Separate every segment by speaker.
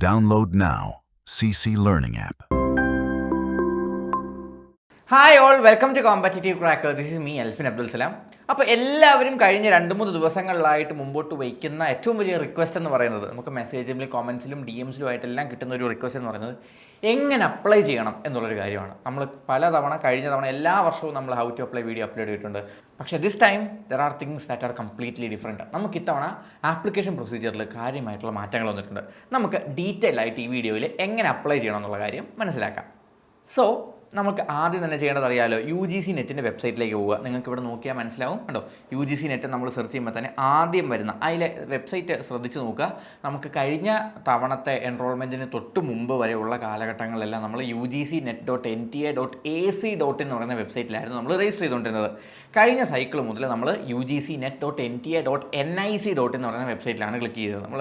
Speaker 1: Download now. CC Learning App.
Speaker 2: Hi all, welcome to competitive cracker. This is me Elfin Abdul Salam. അപ്പോൾ എല്ലാവരും കഴിഞ്ഞ 2-3 ദിവസങ്ങളിലായിട്ട് മുമ്പോട്ട് വയ്ക്കുന്ന ഏറ്റവും വലിയ റിക്വസ്റ്റ് എന്ന് പറയുന്നത്, നമുക്ക് മെസ്സേജിലും കമൻസിലും DMസിലും ആയിട്ടെല്ലാം കിട്ടുന്ന ഒരു റിക്വസ്റ്റ് എന്ന് പറയുന്നത് എങ്ങനെ അപ്ലൈ ചെയ്യണം എന്നുള്ളൊരു കാര്യമാണ്. നമ്മൾ പലതവണ കഴിഞ്ഞ തവണ എല്ലാ വർഷവും നമ്മൾ how to apply video upload ചെയ്തിട്ടുണ്ട്. പക്ഷേ this time there are things that are completely different. നമുക്ക് ഇത്തവണ ആപ്ലിക്കേഷൻ പ്രൊസീജിയറിൽ കാര്യമായിട്ടുള്ള മാറ്റങ്ങൾ വന്നിട്ടുണ്ട്. നമുക്ക് ഡീറ്റെയിൽ ആയിട്ട് ഈ വീഡിയോയിൽ എങ്ങനെ അപ്ലൈ ചെയ്യണം എന്നുള്ള കാര്യം മനസ്സിലാക്കാം. സോ നമുക്ക് ആദ്യം തന്നെ ചെയ്യേണ്ടത് അറിയാമല്ലോ, UGC നെറ്റിൻ്റെ വെബ്സൈറ്റിലേക്ക് പോവുക. നിങ്ങൾക്ക് ഇവിടെ നോക്കിയാൽ മനസ്സിലാവും കണ്ടോ, UGC നെറ്റ് നമ്മൾ സെർച്ച് ചെയ്യുമ്പോൾ തന്നെ ആദ്യം വരുന്ന അതിലെ വെബ്സൈറ്റ് ശ്രദ്ധിച്ച് നോക്കുക. നമുക്ക് കഴിഞ്ഞ തവണത്തെ എൻറോൾമെൻറ്റിന് തൊട്ട് മുമ്പ് വരെയുള്ള കാലഘട്ടങ്ങളിലെല്ലാം നമ്മൾ UGCnet.nta.ac.in എന്ന് പറയുന്ന വെബ്സൈറ്റിലായിരുന്നു നമ്മൾ രജിസ്റ്റർ ചെയ്തുകൊണ്ടിരുന്നത്. കഴിഞ്ഞ സൈക്കിൾ മുതൽ നമ്മൾ UGCnet.nta.nic.in എന്ന് പറയുന്ന വെബ്സൈറ്റിലാണ് ക്ലിക്ക് ചെയ്തത്. നമ്മൾ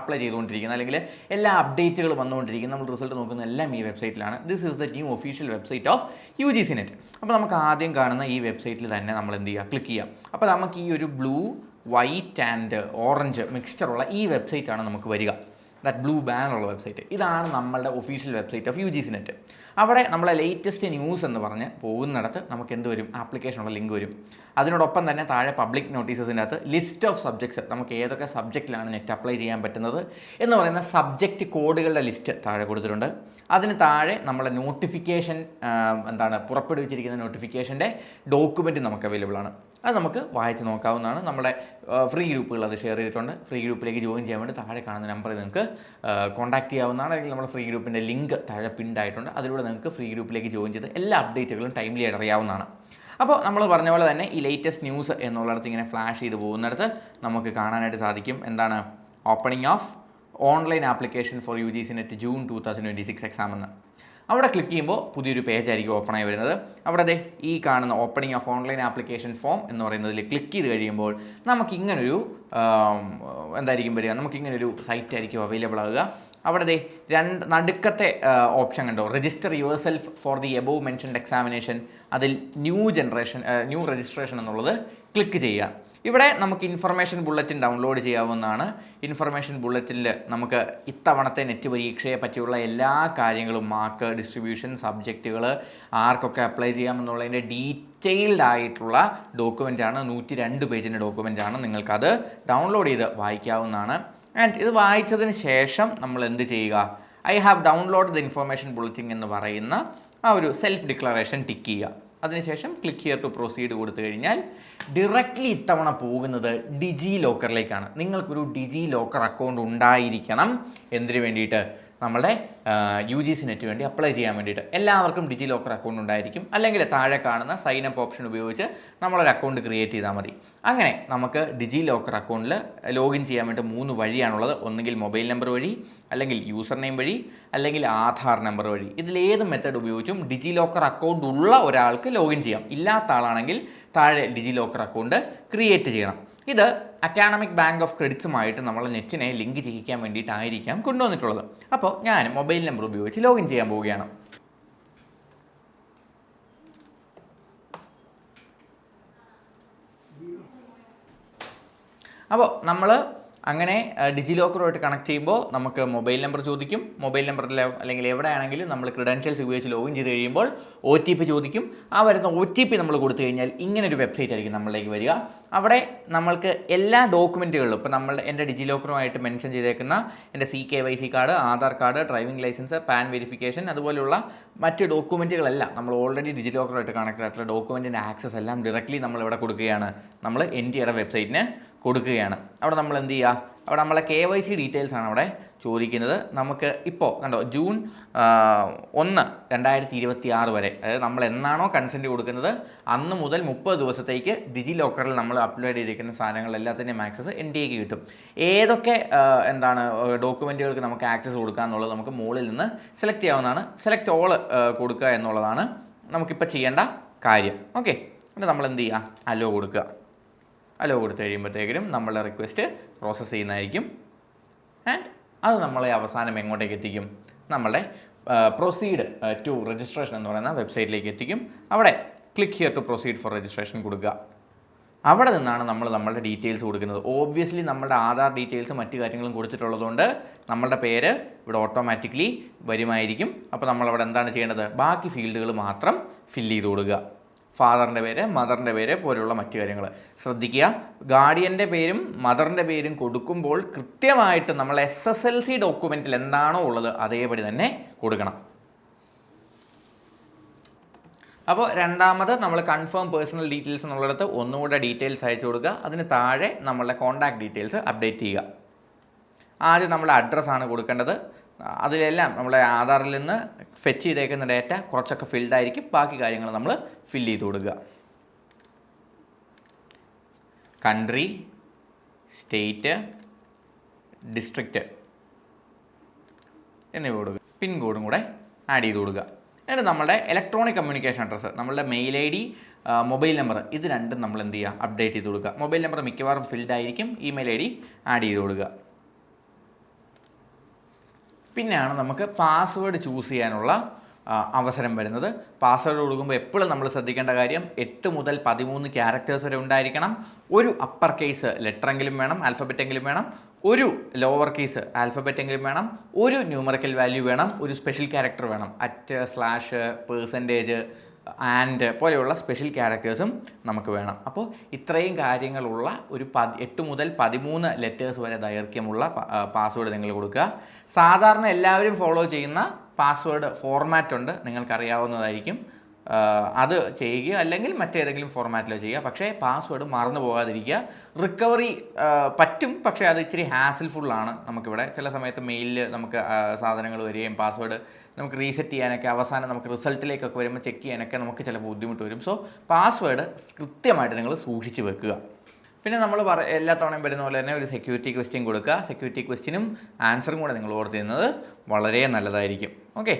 Speaker 2: അപ്ലൈ ചെയ്തുകൊണ്ടിരിക്കുന്നത് അല്ലെങ്കിൽ എല്ലാ അപ്ഡേറ്റുകളും വന്നുകൊണ്ടിരിക്കുന്നത്, നമ്മൾ റിസൾട്ട് നോക്കുന്ന എല്ലാം ഈ വെബ്സൈറ്റിലാണ്. This is the new official website of UGC net. അപ്പോൾ നമുക്ക് ആദ്യം കാണുന്ന ഈ വെബ്സൈറ്റിൽ തന്നെ നമ്മൾ എന്ത് ചെയ്യുക, ക്ലിക്ക് ചെയ്യാം. അപ്പോൾ നമുക്ക് ഈ ഒരു ബ്ലൂ, വൈറ്റ് ആൻഡ് ഓറഞ്ച് മിക്സ്ചറുള്ള ഈ വെബ്സൈറ്റാണ് നമുക്ക് വരിക. ദാറ്റ് ബ്ലൂ ബാനുള്ള വെബ്സൈറ്റ്. ഇതാണ് നമ്മളുടെ official website of UGC net. അവിടെ നമ്മളെ ലേറ്റസ്റ്റ് ന്യൂസ് എന്ന് പറഞ്ഞ് പോകുന്നിടത്ത് നമുക്ക് എന്ത് വരും, ആപ്ലിക്കേഷനുള്ള ലിങ്ക് വരും. അതിനോടൊപ്പം തന്നെ താഴെ പബ്ലിക് നോട്ടീസസിൻ്റെ അകത്ത് ലിസ്റ്റ് ഓഫ് സബ്ജക്ട്സ്, നമുക്ക് ഏതൊക്കെ സബ്ജക്റ്റിലാണ് നെറ്റ് അപ്ലൈ ചെയ്യാൻ പറ്റുന്നത് എന്ന് പറയുന്ന സബ്ജക്റ്റ് കോഡുകളുടെ ലിസ്റ്റ് താഴെ കൊടുത്തിട്ടുണ്ട്. അതിന് താഴെ നമ്മളെ നോട്ടിഫിക്കേഷൻ പുറപ്പെടുവിച്ചിരിക്കുന്ന നോട്ടിഫിക്കേഷൻ്റെ ഡോക്യുമെൻറ്റ് നമുക്ക് അവൈലബിൾ ആണ്. അത് നമുക്ക് വായിച്ച് നോക്കാവുന്നതാണ്. നമ്മുടെ ഫ്രീ ഗ്രൂപ്പുകൾ അത് ഷെയർ ചെയ്തിട്ടുണ്ട്. ഫ്രീ ഗ്രൂപ്പിലേക്ക് ജോയിൻ ചെയ്യാൻ വേണ്ടി താഴെ കാണുന്ന നമ്പറിൽ നിങ്ങൾക്ക് കോൺടാക്ട് ചെയ്യാവുന്നതാണ്. അല്ലെങ്കിൽ നമ്മുടെ ഫ്രീ ഗ്രൂപ്പിൻ്റെ ലിങ്ക് താഴെ പിൻഡ് ആയിട്ടുണ്ട്. അതിലൂടെ നിങ്ങൾക്ക് ഫ്രീ ഗ്രൂപ്പിലേക്ക് ജോയിൻ ചെയ്ത് എല്ലാ അപ്ഡേറ്റുകളും ടൈംലി ആയിട്ട് അറിയാവുന്നതാണ്. അപ്പോൾ നമ്മൾ പറഞ്ഞ പോലെ തന്നെ ഈ ലേറ്റസ്റ്റ് ന്യൂസ് എന്നുള്ളിടത്ത് ഇങ്ങനെ ഫ്ലാഷ് ചെയ്ത് പോകുന്നിടത്ത് നമുക്ക് കാണാനായിട്ട് സാധിക്കും എന്താണ്, opening of online application for UGC net June 2026 exam എന്ന്. അവിടെ ക്ലിക്ക് ചെയ്യുമ്പോൾ പുതിയൊരു പേജ് ആയിരിക്കും ഓപ്പൺ ആയി വരുന്നത്. അവിടെ ഈ കാണുന്ന opening of online application form എന്ന് പറയുന്നതിൽ ക്ലിക്ക് ചെയ്ത് കഴിയുമ്പോൾ നമുക്കിങ്ങനൊരു വരിക, നമുക്കിങ്ങനൊരു സൈറ്റ് ആയിരിക്കും അവൈലബിൾ ആവുക. അവിടെ നടുക്കത്തെ ഓപ്ഷൻ കണ്ടോ, register your self for the above mentioned examination. അതിൽ ന്യൂ രജിസ്ട്രേഷൻ എന്നുള്ളത് ക്ലിക്ക് ചെയ്യുക. ഇവിടെ നമുക്ക് ഇൻഫർമേഷൻ ബുള്ളറ്റിൻ ഡൗൺലോഡ് ചെയ്യാവുന്നതാണ്. ഇൻഫർമേഷൻ ബുള്ളറ്റിനിൽ നമുക്ക് ഇത്തവണത്തെ നെറ്റ് പരീക്ഷയെ പറ്റിയുള്ള എല്ലാ കാര്യങ്ങളും, മാർക്ക് ഡിസ്ട്രിബ്യൂഷൻ, സബ്ജക്റ്റുകൾ, ആർക്കൊക്കെ അപ്ലൈ ചെയ്യാമെന്നുള്ളതിൻ്റെ ഡീറ്റെയിൽഡ് ആയിട്ടുള്ള ഡോക്യുമെൻ്റാണ്. 102 പേജിൻ്റെ ഡോക്യുമെൻ്റാണ്. നിങ്ങൾക്കത് ഡൗൺലോഡ് ചെയ്ത് വായിക്കാവുന്നതാണ്. ആൻഡ് ഇത് വായിച്ചതിന് ശേഷം നമ്മൾ എന്ത് ചെയ്യുക, I have download the information bulletin എന്ന് പറയുന്ന ആ ഒരു സെൽഫ് ഡിക്ലറേഷൻ ടിക്ക് ചെയ്യുക. അതിനുശേഷം ക്ലിക്ക് ഹിയർ ടു പ്രൊസീഡ് കൊടുത്തു കഴിഞ്ഞാൽ ഡയറക്റ്റ്ലി ഇത്തവണ പോകുന്നത് ഡിജി ലോക്കറിലേക്കാണ്. നിങ്ങൾക്കൊരു ഡിജി ലോക്കർ അക്കൗണ്ട് ഉണ്ടായിരിക്കണം. എന്തിനു വേണ്ടിയിട്ട്, നമ്മളുടെ UGC നെറ്റ് വേണ്ടി അപ്ലൈ ചെയ്യാൻ വേണ്ടിയിട്ട്. എല്ലാവർക്കും ഡിജി ലോക്കർ അക്കൗണ്ട് ഉണ്ടായിരിക്കും. അല്ലെങ്കിൽ താഴെ കാണുന്ന സൈൻ അപ്പ് ഓപ്ഷൻ ഉപയോഗിച്ച് നമ്മളൊരു അക്കൗണ്ട് ക്രിയേറ്റ് ചെയ്താൽ മതി. അങ്ങനെ നമുക്ക് ഡിജി ലോക്കർ അക്കൗണ്ടിൽ ലോഗിൻ ചെയ്യാൻ വേണ്ടി 3 വഴിയാണുള്ളത്. ഒന്നുകിൽ മൊബൈൽ നമ്പർ വഴി, അല്ലെങ്കിൽ യൂസർ നെയിം വഴി, അല്ലെങ്കിൽ ആധാർ നമ്പർ വഴി. ഇതിലേത് മെത്തേഡ് ഉപയോഗിച്ചും ഡിജി ലോക്കർ അക്കൗണ്ട് ഉള്ള ഒരാൾക്ക് ലോഗിൻ ചെയ്യാം. ഇല്ലാത്ത ആളാണെങ്കിൽ താഴെ ഡിജി ലോക്കർ അക്കൗണ്ട് ക്രിയേറ്റ് ചെയ്യണം. ഇത് അക്കാഡമിക് ബാങ്ക് ഓഫ് ക്രെഡിറ്റ്സുമായിട്ട് നമ്മൾ നെറ്റിനെ ലിങ്ക് ചെയ്യിക്കാൻ വേണ്ടിയിട്ടായിരിക്കാം കൊണ്ടുവന്നിട്ടുള്ളത്. അപ്പോൾ ഞാൻ മൊബൈൽ നമ്പർ ഉപയോഗിച്ച് ലോഗിൻ ചെയ്യാൻ പോവുകയാണ്. അപ്പോൾ നമ്മൾ അങ്ങനെ ഡിജി ലോക്കറുമായിട്ട് കണക്ട് ചെയ്യുമ്പോൾ നമുക്ക് മൊബൈൽ നമ്പർ ചോദിക്കും. മൊബൈൽ നമ്പറിൽ അല്ലെങ്കിൽ എവിടെയാണെങ്കിലും നമ്മൾ ക്രെഡൻഷ്യൽസ് ഉപയോഗിച്ച് ലോഗിൻ ചെയ്ത് കഴിയുമ്പോൾ OTP ചോദിക്കും. ആ വരുന്ന OTP നമ്മൾ കൊടുത്തു കഴിഞ്ഞാൽ ഇങ്ങനൊരു വെബ്സൈറ്റ് ആയിരിക്കും നമ്മളിലേക്ക് വരിക. അവിടെ നമ്മൾക്ക് എല്ലാ ഡോക്യുമെൻറ്റുകളിലും, ഇപ്പോൾ എൻ്റെ ഡിജി ലോക്കറുമായിട്ട് മെൻഷൻ ചെയ്തേക്കുന്ന എൻ്റെ CKYC card, Aadhaar card, driving licence, PAN verification, അതുപോലുള്ള മറ്റ് ഡോക്യുമെൻറ്റുകളെല്ലാം നമ്മൾ ഓൾറെഡി ഡിജി ലോക്കറുമായിട്ട് കണക്ട് ആയിട്ടുള്ള ഡോക്യുമെൻറ്റിൻ്റെ ആക്സസ് എല്ലാം ഡയറക്റ്റ്ലി നമ്മൾ ഇവിടെ കൊടുക്കുകയാണ്. നമ്മൾ NTAയുടെ വെബ്സൈറ്റിന് കൊടുക്കുകയാണ്. അവിടെ നമ്മൾ എന്ത് ചെയ്യുക, അവിടെ നമ്മളെ KYC ഡീറ്റെയിൽസ് ആണ് അവിടെ ചോദിക്കുന്നത്. നമുക്ക് ഇപ്പോൾ കണ്ടോ, ജൂൺ 1, 2026 വരെ, അതായത് നമ്മൾ എന്നാണോ കൺസെൻറ്റ് കൊടുക്കുന്നത് അന്ന് മുതൽ 30 ദിവസത്തേക്ക് ഡിജി ലോക്കറിൽ നമ്മൾ അപ്ലോഡ് ചെയ്തിരിക്കുന്ന സാധനങ്ങളെല്ലാത്തിൻ്റെയും ആക്സസ് NTAക്ക് കിട്ടും. ഏതൊക്കെ ഡോക്യുമെൻറ്റുകൾക്ക് നമുക്ക് ആക്സസ് കൊടുക്കുക എന്നുള്ളത് നമുക്ക് മുകളിൽ നിന്ന് സെലക്ട് ചെയ്യാവുന്നതാണ്. സെലക്ട് ഓൾ കൊടുക്കുക എന്നുള്ളതാണ് നമുക്കിപ്പോൾ ചെയ്യേണ്ട കാര്യം. ഓക്കെ, എന്നിട്ട് നമ്മൾ എന്ത് ചെയ്യുക, അലോ കൊടുക്കുക. അലോ കൊടുത്തു കഴിയുമ്പോഴത്തേക്കിനും നമ്മളുടെ റിക്വസ്റ്റ് പ്രോസസ്സ് ചെയ്യുന്നതായിരിക്കും. ആൻഡ് അത് നമ്മളെ അവസാനം എങ്ങോട്ടേക്ക് എത്തിക്കും, നമ്മളുടെ പ്രൊസീഡ് ടു രജിസ്ട്രേഷൻ എന്ന് പറയുന്ന വെബ്സൈറ്റിലേക്ക് എത്തിക്കും. അവിടെ click here to proceed for registration കൊടുക്കുക. അവിടെ നിന്നാണ് നമ്മൾ നമ്മളുടെ ഡീറ്റെയിൽസ് കൊടുക്കുന്നത്. ഓബ്വിയസ്ലി നമ്മുടെ ആധാർ ഡീറ്റെയിൽസ് മറ്റു കാര്യങ്ങളും കൊടുത്തിട്ടുള്ളതുകൊണ്ട് നമ്മളുടെ പേര് ഇവിടെ ഓട്ടോമാറ്റിക്കലി വരുമായിരിക്കും. അപ്പോൾ നമ്മളവിടെ എന്താണ് ചെയ്യേണ്ടത്? ബാക്കി ഫീൽഡുകൾ മാത്രം ഫില്ല് ചെയ്ത് കൊടുക്കുക. ഫാദറിൻ്റെ പേര്, മദറിൻ്റെ പേര് പോലെയുള്ള മറ്റു കാര്യങ്ങൾ ശ്രദ്ധിക്കുക. ഗാർഡിയൻ്റെ പേരും മദറിൻ്റെ പേരും കൊടുക്കുമ്പോൾ കൃത്യമായിട്ട് നമ്മൾ SSLC ഡോക്യുമെൻറ്റിൽ എന്താണോ ഉള്ളത് അതേപടി തന്നെ കൊടുക്കണം. അപ്പോൾ രണ്ടാമത് നമ്മൾ കൺഫേം പേഴ്സണൽ ഡീറ്റെയിൽസ് എന്നുള്ളിടത്ത് ഒന്നുകൂടെ ഡീറ്റെയിൽസ് അയച്ചു കൊടുക്കുക. അതിന് താഴെ നമ്മളുടെ കോൺടാക്ട് ഡീറ്റെയിൽസ് അപ്ഡേറ്റ് ചെയ്യുക. ആദ്യം നമ്മുടെ അഡ്രസ്സാണ് കൊടുക്കേണ്ടത്. അതിലെല്ലാം നമ്മളെ ആധാറിൽ നിന്ന് ഫെച്ച് ചെയ്തേക്കുന്ന ഡേറ്റ കുറച്ചൊക്കെ ഫിൽഡ് ആയിരിക്കും. ബാക്കി കാര്യങ്ങൾ നമ്മൾ ഫില്ല് ചെയ്ത് കൊടുക്കുക. കൺട്രി, സ്റ്റേറ്റ്, ഡിസ്ട്രിക്റ്റ് എന്നിവ കൊടുക്കുക. പിൻ കോഡും കൂടെ ആഡ് ചെയ്ത് കൊടുക്കുക. എന്നിട്ട് നമ്മുടെ ഇലക്ട്രോണിക് കമ്മ്യൂണിക്കേഷൻ അഡ്രസ്സ്, നമ്മളുടെ മെയിൽ ID, മൊബൈൽ നമ്പർ, ഇത് രണ്ടും നമ്മൾ എന്ത് ചെയ്യുക? അപ്ഡേറ്റ് ചെയ്ത് കൊടുക്കുക. മൊബൈൽ നമ്പർ മിക്കവാറും ഫിൽഡ് ആയിരിക്കും. ഇമെയിൽ ID ആഡ് ചെയ്ത് കൊടുക്കുക. പിന്നെയാണ് നമുക്ക് പാസ്വേഡ് ചൂസ് ചെയ്യാനുള്ള അവസരം വരുന്നത്. പാസ്വേഡ് കൊടുക്കുമ്പോൾ എപ്പോഴും നമ്മൾ ശ്രദ്ധിക്കേണ്ട കാര്യം 8 മുതൽ 13 ക്യാരക്ടേഴ്സ് വരെ ഉണ്ടായിരിക്കണം. ഒരു അപ്പർ കേസ് ലെറ്ററെങ്കിലും വേണം, ആൽഫബറ്റെങ്കിലും വേണം. ഒരു ലോവർ കേസ് ആൽഫബറ്റെങ്കിലും വേണം. ഒരു ന്യൂമറിക്കൽ വാല്യൂ വേണം. ഒരു സ്പെഷ്യൽ ക്യാരക്ടർ വേണം. അറ്റ്, സ്ലാഷ്, പെർസെൻറ്റേജ്, ആൻഡ് പോലെയുള്ള സ്പെഷ്യൽ ക്യാരക്ടേഴ്സും നമുക്ക് വേണം. അപ്പോൾ ഇത്രയും കാര്യങ്ങളുള്ള ഒരു 8 മുതൽ 13 ലെറ്റേഴ്സ് വരെ ദൈർഘ്യമുള്ള പാസ്വേഡ് നിങ്ങൾ കൊടുക്കുക. സാധാരണ എല്ലാവരും ഫോളോ ചെയ്യുന്ന പാസ്വേഡ് ഫോർമാറ്റ് ഉണ്ട്, നിങ്ങൾക്കറിയാവുന്നതായിരിക്കും. അത് ചെയ്യുക, അല്ലെങ്കിൽ മറ്റേതെങ്കിലും ഫോർമാറ്റിലോ ചെയ്യുക. പക്ഷേ പാസ്വേഡ് മറന്നു പോകാതിരിക്കുക. റിക്കവറി പറ്റും, പക്ഷേ അത് ഇച്ചിരി ഹാസിൽഫുള്ളാണ്. നമുക്കിവിടെ ചില സമയത്ത് മെയിലിൽ നമുക്ക് സാധനങ്ങൾ വരികയും പാസ്വേഡ് നമുക്ക് റീസെറ്റ് ചെയ്യാനൊക്കെ അവസാനം നമുക്ക് റിസൾട്ടിലേക്കൊക്കെ വരുമ്പോൾ ചെക്ക് ചെയ്യാനൊക്കെ നമുക്ക് ചില ബുദ്ധിമുട്ട് വരും. സോ പാസ്വേഡ് കൃത്യമായിട്ട് നിങ്ങൾ സൂക്ഷിച്ച് വെക്കുക. പിന്നെ നമ്മൾ എല്ലാ തവണയും വരുന്ന പോലെ തന്നെ ഒരു സെക്യൂരിറ്റി ക്വസ്റ്റ്യൻ കൊടുക്കുക. സെക്യൂരിറ്റി ക്വസ്റ്റ്യനും ആൻസറും കൂടെ നിങ്ങൾ ഓർത്തിരുന്നത് വളരെ നല്ലതായിരിക്കും. ഓക്കെ,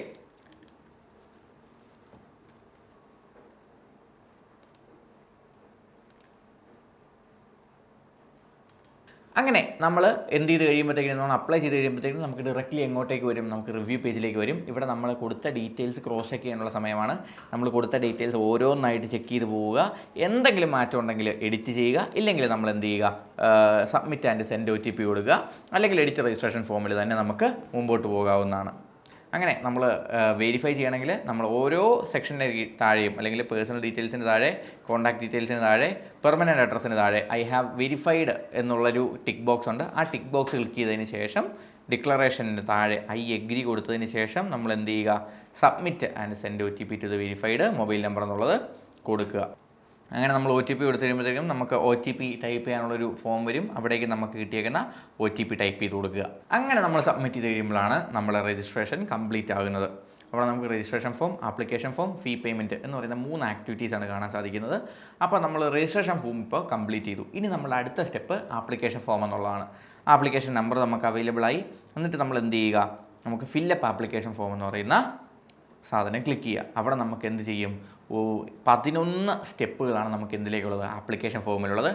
Speaker 2: അങ്ങനെ നമ്മൾ എന്ത് ചെയ്ത് കഴിയുമ്പോഴത്തേക്കും, നമ്മൾ അപ്ലൈ ചെയ്ത് കഴിയുമ്പോഴത്തേക്കും നമുക്ക് ഡയറക്റ്റ്ലി എങ്ങോട്ടേക്ക് വരും? നമുക്ക് റിവ്യൂ പേജിലേക്ക് വരും. ഇവിടെ നമ്മൾ കൊടുത്ത ഡീറ്റെയിൽസ് ക്രോസ് ചെക്ക് ചെയ്യാനുള്ള സമയമാണ്. നമ്മൾ കൊടുത്ത ഡീറ്റെയിൽസ് ഓരോന്നായിട്ട് ചെക്ക് ചെയ്ത് പോവുക. എന്തെങ്കിലും മാറ്റം ഉണ്ടെങ്കിൽ എഡിറ്റ് ചെയ്യുക. ഇല്ലെങ്കിൽ നമ്മൾ എന്ത് ചെയ്യുക? സബ്മിറ്റ് ആൻഡ് സെൻഡ് OTP കൊടുക്കുക. അല്ലെങ്കിൽ എഡിറ്റ് രജിസ്ട്രേഷൻ ഫോമിൽ തന്നെ നമുക്ക് മുമ്പോട്ട് പോകാവുന്നതാണ്. അങ്ങനെ നമ്മൾ വെരിഫൈ ചെയ്യണമെങ്കിൽ നമ്മൾ ഓരോ സെക്ഷൻ്റെ താഴെയും, അല്ലെങ്കിൽ പേഴ്സണൽ ഡീറ്റെയിൽസിന് താഴെ, കോൺടാക്ട് ഡീറ്റെയിൽസിന് താഴെ, പെർമനൻറ്റ് അഡ്രസ്സിന് താഴെ ഐ ഹാവ് വെരിഫൈഡ് എന്നുള്ളൊരു ടിക്ക് ബോക്സ് ഉണ്ട്. ആ ടിക്ക് ബോക്സ് ക്ലിക്ക് ചെയ്തതിന് ശേഷം ഡിക്ലറേഷന് താഴെ ഐ എഗ്രി കൊടുത്തതിന് ശേഷം നമ്മൾ എന്ത് ചെയ്യുക? Submit and send OTP to the verified mobile number എന്നുള്ളത് കൊടുക്കുക. അങ്ങനെ നമ്മൾ OTP കൊടുത്തു കഴിയുമ്പോഴത്തേക്കും നമുക്ക് OTP ടൈപ്പ് ചെയ്യാനുള്ളൊരു ഫോം വരും. അവിടേക്ക് നമുക്ക് കിട്ടിയേക്കുന്ന OTP ടൈപ്പ് ചെയ്ത് കൊടുക്കുക. അങ്ങനെ നമ്മൾ സബ്മിറ്റ് ചെയ്ത് കഴിയുമ്പോഴാണ് നമ്മളെ രജിസ്ട്രേഷൻ കംപ്ലീറ്റ് ആകുന്നത്. അവിടെ നമുക്ക് രജിസ്ട്രേഷൻ ഫോം, ആപ്ലിക്കേഷൻ ഫോം, ഫീ പേയ്മെൻറ്റ് എന്ന് പറയുന്ന 3 ആക്ടിവിറ്റീസാണ് കാണാൻ സാധിക്കുന്നത്. അപ്പോൾ നമ്മൾ രജിസ്ട്രേഷൻ ഫോം ഇപ്പോൾ കംപ്ലീറ്റ് ചെയ്തു. ഇനി നമ്മൾ അടുത്ത സ്റ്റെപ്പ് ആപ്ലിക്കേഷൻ ഫോം എന്നുള്ളതാണ്. ആപ്ലിക്കേഷൻ നമ്പർ നമുക്ക് അവൈലബിൾ ആയി. എന്നിട്ട് നമ്മൾ എന്ത് ചെയ്യുക? നമുക്ക് ഫില്ലപ്പ് ആപ്ലിക്കേഷൻ ഫോം എന്ന് പറയുന്ന സാധനം ക്ലിക്ക് ചെയ്യുക. അവിടെ നമുക്ക് എന്ത് ചെയ്യും? 11 സ്റ്റെപ്പുകളാണ് നമുക്ക് എന്തിലേക്കുള്ളത്? ആപ്ലിക്കേഷൻ ഫോമിലുള്ളത്.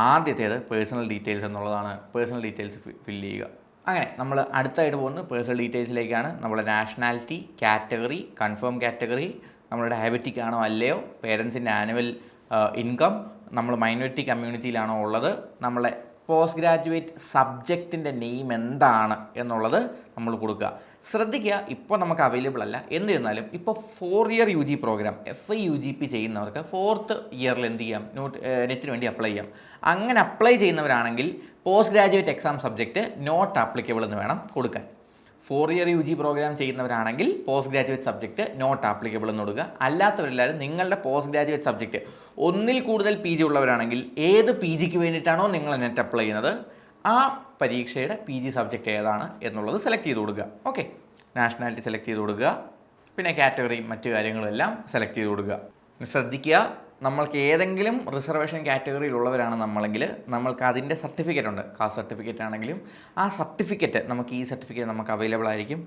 Speaker 2: ആദ്യത്തേത് പേഴ്സണൽ ഡീറ്റെയിൽസ് എന്നുള്ളതാണ്. പേഴ്സണൽ ഡീറ്റെയിൽസ് ഫില്ല് ചെയ്യുക. അങ്ങനെ നമ്മൾ അടുത്തായിട്ട് പോകുന്നത് പേഴ്സണൽ ഡീറ്റെയിൽസിലേക്കാണ്. നമ്മുടെ നാഷണാലിറ്റി, കാറ്റഗറി, കൺഫേം കാറ്റഗറി, നമ്മൾ ഡയബറ്റിക് ആണോ അല്ലയോ, പേരൻസിൻ്റെ ആനുവൽ ഇൻകം, നമ്മൾ മൈനോറിറ്റി കമ്മ്യൂണിറ്റിയിലാണോ ഉള്ളത്, നമ്മളെ പോസ്റ്റ് ഗ്രാജുവേറ്റ് സബ്ജക്റ്റിൻ്റെ നെയിം എന്താണ് എന്നുള്ളത് നമ്മൾ കൊടുക്കുക. ശ്രദ്ധിക്കുക, ഇപ്പോൾ നമുക്ക് അവൈലബിൾ അല്ല. എന്നിരുന്നാലും ഇപ്പോൾ 4 year UG programme FI UGP ചെയ്യുന്നവർക്ക് 4th ഇയറിൽ എന്ത് ചെയ്യാം? നെറ്റിന് വേണ്ടി അപ്ലൈ ചെയ്യാം. അങ്ങനെ അപ്ലൈ ചെയ്യുന്നവരാണെങ്കിൽ post graduate exam subject not applicable എന്ന് വേണം കൊടുക്കാൻ. 4 ഇയർ UG പ്രോഗ്രാം ചെയ്യുന്നവരാണെങ്കിൽ post graduate subject not applicable എന്ന് കൊടുക്കുക. അല്ലാത്തവരെല്ലാവരും നിങ്ങളുടെ പോസ്റ്റ് ഗ്രാജുവേറ്റ് സബ്ജക്റ്റ് ഒന്നിൽ കൂടുതൽ PG ഉള്ളവരാണെങ്കിൽ ഏത് PGക്ക് വേണ്ടിയിട്ടാണോ നിങ്ങൾ നെറ്റ് അപ്ലൈ ചെയ്യുന്നത് ആ പരീക്ഷയുടെ PG സബ്ജക്റ്റ് ഏതാണ് എന്നുള്ളത് സെലക്ട് ചെയ്ത് കൊടുക്കുക. ഓക്കെ, നാഷണാലിറ്റി സെലക്ട് ചെയ്ത് കൊടുക്കുക. പിന്നെ കാറ്റഗറി മറ്റു കാര്യങ്ങളെല്ലാം സെലക്ട് ചെയ്ത് കൊടുക്കുക. ശ്രദ്ധിക്കുക, നമ്മൾക്ക് ഏതെങ്കിലും റിസർവേഷൻ കാറ്റഗറിയിലുള്ളവരാണ് നമ്മളെങ്കിൽ നമ്മൾക്ക് അതിൻ്റെ സർട്ടിഫിക്കറ്റ് ഉണ്ട്. കാസ്റ്റ് സർട്ടിഫിക്കറ്റ് ആണെങ്കിലും ആ സർട്ടിഫിക്കറ്റ് നമുക്ക് സർട്ടിഫിക്കറ്റ് നമുക്ക് അവൈലബിൾ ആയിരിക്കും.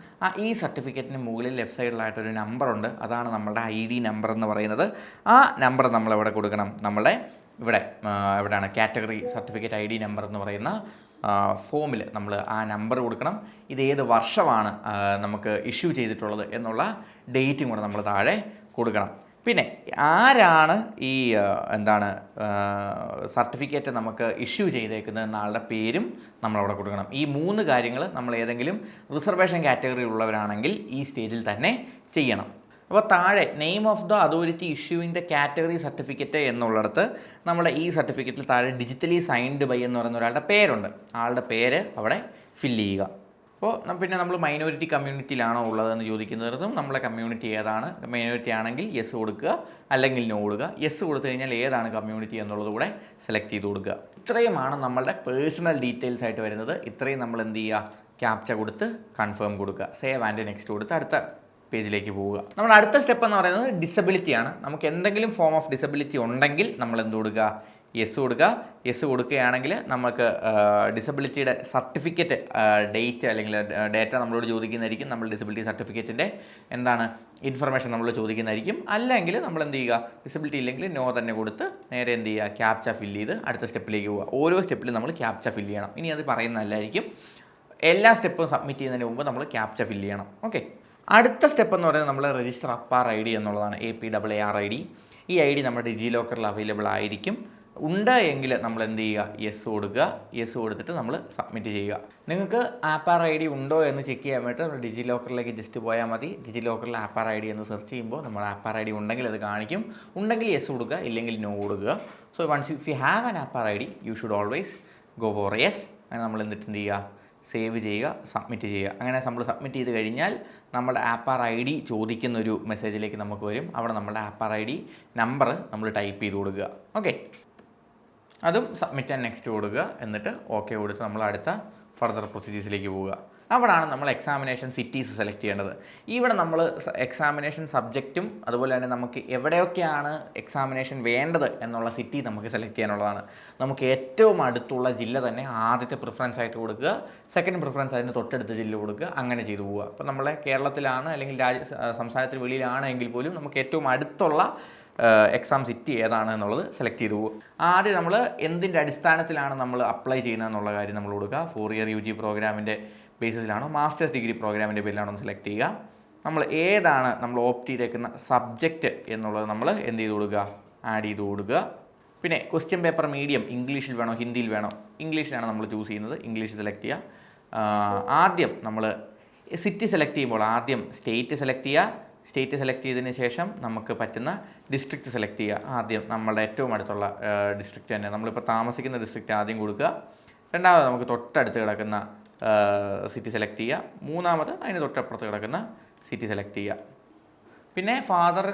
Speaker 2: ഈ സർട്ടിഫിക്കറ്റിന് മുകളിൽ ലെഫ്റ്റ് സൈഡിലായിട്ടൊരു നമ്പറുണ്ട്. അതാണ് നമ്മളുടെ ID നമ്പർ എന്ന് പറയുന്നത്. ആ നമ്പർ നമ്മളെവിടെ കൊടുക്കണം? നമ്മളുടെ എവിടെയാണ് കാറ്റഗറി സർട്ടിഫിക്കറ്റ് ID നമ്പർ എന്ന് പറയുന്ന ഫോമിൽ നമ്മൾ ആ നമ്പർ കൊടുക്കണം. ഇത് ഏത് വർഷമാണ് നമുക്ക് ഇഷ്യൂ ചെയ്തിട്ടുള്ളത് എന്നുള്ള ഡേറ്റും കൂടെ നമ്മൾ താഴെ കൊടുക്കണം. പിന്നെ ആരാണ് ഈ എന്താണ് സർട്ടിഫിക്കറ്റ് നമുക്ക് ഇഷ്യൂ ചെയ്തേക്കുന്നത് എന്ന ആളുടെ പേരും നമ്മളവിടെ കൊടുക്കണം. ഈ 3 കാര്യങ്ങൾ നമ്മൾ ഏതെങ്കിലും റിസർവേഷൻ കാറ്റഗറി ഉള്ളവരാണെങ്കിൽ ഈ സ്റ്റേജിൽ തന്നെ ചെയ്യണം. അപ്പോൾ താഴെ name of the authority issuing the category certificate എന്നുള്ളിടത്ത് നമ്മുടെ ഈ സർട്ടിഫിക്കറ്റിൽ താഴെ ഡിജിറ്റലി സൈൻഡ് ബൈ എന്ന് പറയുന്ന ഒരാളുടെ പേരുണ്ട്. ആളുടെ പേര് അവിടെ ഫില്ല് ചെയ്യുക. അപ്പോൾ പിന്നെ നമ്മൾ മൈനോറിറ്റി കമ്മ്യൂണിറ്റിയിലാണോ ഉള്ളതെന്ന് ചോദിക്കുന്നതും നമ്മളെ കമ്മ്യൂണിറ്റി ഏതാണ്, മൈനോറിറ്റി ആണെങ്കിൽ യെസ് കൊടുക്കുക, അല്ലെങ്കിൽ നോ കൊടുക്കുക. യെസ് കൊടുത്തു കഴിഞ്ഞാൽ ഏതാണ് കമ്മ്യൂണിറ്റി എന്നുള്ളത് കൂടെ സെലക്ട് ചെയ്ത് കൊടുക്കുക. ഇത്രയുമാണ് നമ്മളുടെ പേഴ്സണൽ ഡീറ്റെയിൽസ് ആയിട്ട് വരുന്നത്. ഇത്രയും നമ്മൾ എന്ത് ചെയ്യുക, ക്യാപ്ച കൊടുത്ത് കൺഫേം കൊടുക്കുക, സേവ് ആൻഡ് നെക്സ്റ്റ് കൊടുത്ത് അടുത്ത പേജിലേക്ക് പോവുക. നമ്മുടെ അടുത്ത സ്റ്റെപ്പ് എന്ന് പറയുന്നത് ഡിസബിലിറ്റിയാണ്. നമുക്ക് എന്തെങ്കിലും ഫോം ഓഫ് ഡിസബിലിറ്റി ഉണ്ടെങ്കിൽ നമ്മൾ എന്ത് കൊടുക്കുക, യെസ് കൊടുക്കുക. യെസ് കൊടുക്കുകയാണെങ്കിൽ നമുക്ക് ഡിസബിലിറ്റിയുടെ സർട്ടിഫിക്കറ്റ് ഡേറ്റ് അല്ലെങ്കിൽ ഡേറ്റ നമ്മളോട് ചോദിക്കുന്നതായിരിക്കും. നമ്മൾ ഡിസബിലിറ്റി സർട്ടിഫിക്കറ്റിൻ്റെ എന്താണ് ഇൻഫർമേഷൻ നമ്മൾ ചോദിക്കുന്നതായിരിക്കും. അല്ലെങ്കിൽ നമ്മൾ എന്ത് ചെയ്യുക, ഡിസബിലിറ്റി ഇല്ലെങ്കിൽ നോ തന്നെ കൊടുത്ത് നേരെ എന്ത് ചെയ്യുക, ക്യാപ്ച ഫില്ല് ചെയ്ത് അടുത്ത സ്റ്റെപ്പിലേക്ക് പോവുക. ഓരോ സ്റ്റെപ്പിലും നമ്മൾ ക്യാപ്ച ഫില്ല് ചെയ്യണം. ഇനി അത് പറയുന്നതല്ലായിരിക്കും. എല്ലാ സ്റ്റെപ്പും സബ്മിറ്റ് ചെയ്യുന്നതിന് മുമ്പ് നമ്മൾ ക്യാപ്ച ഫില്ല് ചെയ്യണം. ഓക്കെ. അടുത്ത സ്റ്റെപ്പ് എന്ന് പറയുന്നത് നമ്മൾ രജിസ്റ്റർ അപ്പാർ ഐ ഡി എന്നുള്ളതാണ്. APAAR ID. ഈ ID നമ്മുടെ ഡിജി ലോക്കറിൽ അവൈലബിൾ ആയിരിക്കും. ഉണ്ട് എങ്കിൽ നമ്മൾ എന്ത് ചെയ്യുക, യെസ് കൊടുക്കുക. യെസ് കൊടുത്തിട്ട് നമ്മൾ സബ്മിറ്റ് ചെയ്യുക. നിങ്ങൾക്ക് APAR ID ഉണ്ടോ എന്ന് ചെക്ക് ചെയ്യാൻ വേണ്ടിയിട്ട് നമ്മൾ ഡിജി ലോക്കറിലേക്ക് ജസ്റ്റ് പോയാൽ മതി. ഡിജി ലോക്കറിൽ APAR ID എന്ന് സെർച്ച് ചെയ്യുമ്പോൾ നമ്മൾ APAR ID ഉണ്ടെങ്കിൽ അത് കാണിക്കും. ഉണ്ടെങ്കിൽ യെസ് കൊടുക്കുക, ഇല്ലെങ്കിൽ നോ കൊടുക്കുക. So once if you have an APAR ID you should always go for yes. അങ്ങനെ നമ്മൾ എന്ത് ചെയ്യുക, സേവ് ചെയ്യുക, സബ്മിറ്റ് ചെയ്യുക. അങ്ങനെ നമ്മൾ സബ്മിറ്റ് ചെയ്ത് കഴിഞ്ഞാൽ നമ്മുടെ APAR ID ചോദിക്കുന്നൊരു മെസ്സേജിലേക്ക് നമുക്ക് വരും. അവിടെ നമ്മുടെ APAR ID നമ്പർ നമ്മൾ ടൈപ്പ് ചെയ്ത് കൊടുക്കുക. ഓക്കെ, അതും സബ്മിറ്റ് ആൻഡ് നെക്സ്റ്റ് കൊടുക്കുക. എന്നിട്ട് ഓക്കെ കൊടുത്ത് നമ്മൾ അടുത്ത ഫർദർ പ്രൊസീജിയേഴ്സിലേക്ക് പോവുക. അവിടെയാണ് നമ്മൾ എക്സാമിനേഷൻ സിറ്റീസ് സെലക്ട് ചെയ്യേണ്ടത്. ഇവിടെ നമ്മൾ എക്സാമിനേഷൻ സബ്ജക്റ്റും അതുപോലെ തന്നെ നമുക്ക് എവിടെയൊക്കെയാണ് എക്സാമിനേഷൻ വേണ്ടത് എന്നുള്ള സിറ്റി നമുക്ക് സെലക്ട് ചെയ്യാനുള്ളതാണ്. നമുക്ക് ഏറ്റവും അടുത്തുള്ള ജില്ല തന്നെ ആദ്യത്തെ പ്രിഫറൻസ് ആയിട്ട് കൊടുക്കുക. സെക്കൻഡ് പ്രിഫറൻസ് അതിന് തൊട്ടടുത്ത ജില്ല കൊടുക്കുക. അങ്ങനെ ചെയ്തു പോവുക. അപ്പോൾ നമ്മളെ കേരളത്തിലാണ് അല്ലെങ്കിൽ സംസ്ഥാനത്തിന് വെളിയിലാണ് എങ്കിൽ പോലും നമുക്ക് ഏറ്റവും അടുത്തുള്ള എക്സാം സിറ്റി ഏതാണ് എന്നുള്ളത് സെലക്ട് ചെയ്തു പോകും. ആദ്യം നമ്മൾ എന്തിൻ്റെ അടിസ്ഥാനത്തിലാണ് നമ്മൾ അപ്ലൈ ചെയ്യുന്നത് എന്നുള്ള കാര്യം നമ്മൾ കൊടുക്കുക. 4 ഇയർ UG പ്രോഗ്രാമിൻ്റെ ബേസിസിലാണോ മാസ്റ്റേഴ്സ് ഡിഗ്രി പ്രോഗ്രാമിൻ്റെ പേരിലാണോ എന്ന് സെലക്ട് ചെയ്യുക. നമ്മൾ ഏതാണ് നമ്മൾ ഓപ്റ്റ് ചെയ്തേക്കുന്ന സബ്ജക്റ്റ് എന്നുള്ളത് നമ്മൾ എന്ത് ചെയ്ത് കൊടുക്കുക, ആഡ് ചെയ്ത് കൊടുക്കുക. പിന്നെ ക്വസ്റ്റ്യൻ പേപ്പർ മീഡിയം ഇംഗ്ലീഷിൽ വേണോ ഹിന്ദിയിൽ വേണോ, ഇംഗ്ലീഷിലാണ് നമ്മൾ ചൂസ് ചെയ്യുന്നത്. ഇംഗ്ലീഷ് സെലക്ട് ചെയ്യുക. ആദ്യം നമ്മൾ സിറ്റി സെലക്ട് ചെയ്യുമ്പോൾ ആദ്യം സ്റ്റേറ്റ് സെലക്ട് ചെയ്യുക. സ്റ്റേറ്റ് സെലക്ട് ചെയ്തതിന് ശേഷം നമുക്ക് പറ്റുന്ന ഡിസ്ട്രിക്റ്റ് സെലക്ട് ചെയ്യുക. ആദ്യം നമ്മളുടെ ഏറ്റവും അടുത്തുള്ള ഡിസ്ട്രിക്റ്റ് തന്നെ, നമ്മളിപ്പോൾ താമസിക്കുന്ന ഡിസ്ട്രിക്റ്റ് ആദ്യം കൊടുക്കുക. രണ്ടാമത് നമുക്ക് തൊട്ടടുത്ത് കിടക്കുന്ന സിറ്റി സെലക്ട് ചെയ്യുക. മൂന്നാമത് അതിന് തൊട്ടപ്പുറത്ത് കിടക്കുന്ന സിറ്റി സെലക്ട് ചെയ്യുക. പിന്നെ ഫാദർ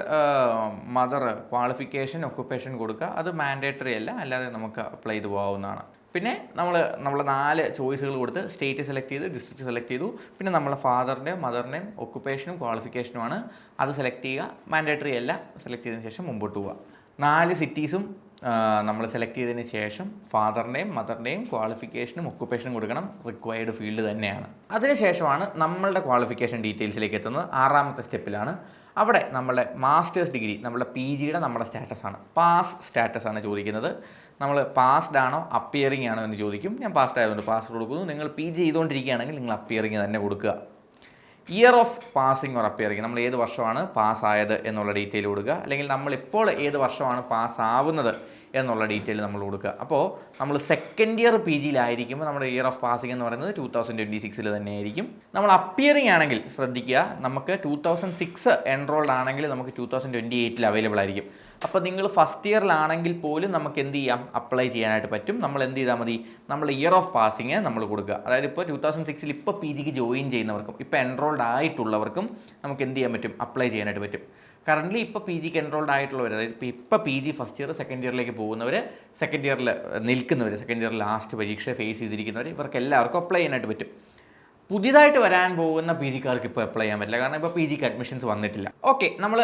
Speaker 2: മദർ ക്വാളിഫിക്കേഷൻ ഒക്കുപ്പേഷൻ കൊടുക്കുക. അത് മാൻഡേറ്ററി അല്ല, അല്ലാതെ നമുക്ക് അപ്ലൈ ചെയ്ത് പോകാവുന്നതാണ്. പിന്നെ നമ്മൾ 4 ചോയ്സുകൾ കൊടുത്ത് സ്റ്റേറ്റ് സെലക്ട് ചെയ്ത് ഡിസ്ട്രിക്റ്റ് സെലക്ട് ചെയ്തു. പിന്നെ നമ്മളെ ഫാദറിൻ്റെയും മദറിൻ്റെയും ഒക്കുപ്പേഷനും ക്വാളിഫിക്കേഷനുമാണ്. അത് സെലക്ട് ചെയ്യുക. മാൻഡേറ്ററി അല്ല, സെലക്ട് ചെയ്തതിന് ശേഷം മുമ്പോട്ട് പോവുക. 4 സിറ്റീസും നമ്മൾ സെലക്ട് ചെയ്തതിന് ശേഷം ഫാദറിൻ്റെയും മദറിൻ്റെയും ക്വാളിഫിക്കേഷനും ഒക്കുപ്പേഷനും കൊടുക്കണം. റിക്വയർഡ് ഫീൽഡ് തന്നെയാണ്. അതിനുശേഷമാണ് നമ്മളുടെ ക്വാളിഫിക്കേഷൻ ഡീറ്റെയിൽസിലേക്ക് എത്തുന്നത്. 6ാമത്തെ സ്റ്റെപ്പിലാണ്. അവിടെ നമ്മളുടെ മാസ്റ്റേഴ്സ് ഡിഗ്രി, നമ്മളുടെ PGയുടെ നമ്മുടെ സ്റ്റാറ്റസാണ്, പാസ് സ്റ്റാറ്റസാണ് ചോദിക്കുന്നത്. നമ്മൾ പാസ്ഡ് ആണോ അപ്പിയറിംഗ് ആണോ എന്ന് ചോദിക്കും. ഞാൻ പാസ്ഡ് ആയതുകൊണ്ട് പാസ് കൊടുക്കുന്നു. നിങ്ങൾ PG ചെയ്തുകൊണ്ടിരിക്കുകയാണെങ്കിൽ നിങ്ങൾ അപ്പിയറിംഗ് തന്നെ കൊടുക്കുക. Year of passing or appearing, നമ്മൾ ഏത് വർഷമാണ് പാസ്സായത് എന്നുള്ള ഡീറ്റെയിൽ കൊടുക്കുക. അല്ലെങ്കിൽ നമ്മളിപ്പോൾ ഏത് വർഷമാണ് പാസ്സാവുന്നത് എന്നുള്ള ഡീറ്റെയിൽ നമ്മൾ കൊടുക്കുക. അപ്പോൾ നമ്മൾ സെക്കൻഡ് ഇയർ PGയിലായിരിക്കുമ്പോൾ നമ്മുടെ ഇയർ ഓഫ് പാസിംഗ് എന്ന് പറയുന്നത് 2026 തന്നെ ആയിരിക്കും. നമ്മൾ അപ്പിയറിംഗ് ആണെങ്കിൽ ശ്രദ്ധിക്കുക, നമുക്ക് 2006 എൻറോൾഡ് ആണെങ്കിൽ നമുക്ക് 2028 അവൈലബിൾ ആയിരിക്കും. അപ്പോൾ നിങ്ങൾ ഫസ്റ്റ് ഇയറിലാണെങ്കിൽ പോലും നമുക്ക് എന്ത് ചെയ്യാം, അപ്ലൈ ചെയ്യാനായിട്ട് പറ്റും. നമ്മൾ എന്ത് ചെയ്താൽ മതി, നമ്മൾ ഇയർ ഓഫ് പാസിങ് നമ്മൾ കൊടുക്കുക. അതായത് ഇപ്പോൾ 2006 ഇപ്പോൾ PGക്ക് ജോയിൻ ചെയ്യുന്നവർക്കും ഇപ്പോൾ എൻറോൾഡ് ആയിട്ടുള്ളവർക്കും നമുക്ക് എന്ത് ചെയ്യാൻ പറ്റും, അപ്ലൈ ചെയ്യാനായിട്ട് പറ്റും. കറൻ്റ്ലി ഇപ്പോൾ PGക്ക് എൻറോൾഡ് ആയിട്ടുള്ളവർ, അതായത് ഇപ്പോൾ PG ഫസ്റ്റ് ഇയർ സെക്കൻഡ് ഇയറിലേക്ക് പോകുന്നവർ, സെക്കൻഡ് ഇയറിൽ നിൽക്കുന്നവർ, സെക്കൻഡ് ഇയർ ലാസ്റ്റ് പരീക്ഷ ഫേസ് ചെയ്തിരിക്കുന്നവർ, ഇവർക്ക് എല്ലാവർക്കും അപ്ലൈ ചെയ്യാനായിട്ട് പറ്റും. പുതിയതായിട്ട് വരാൻ പോകുന്ന PGക്കാർക്ക് ഇപ്പോൾ അപ്ലൈ ചെയ്യാൻ പറ്റില്ല, കാരണം ഇപ്പോൾ PGക്ക് അഡ്മിഷൻസ് വന്നിട്ടില്ല. ഓക്കെ, നമ്മൾ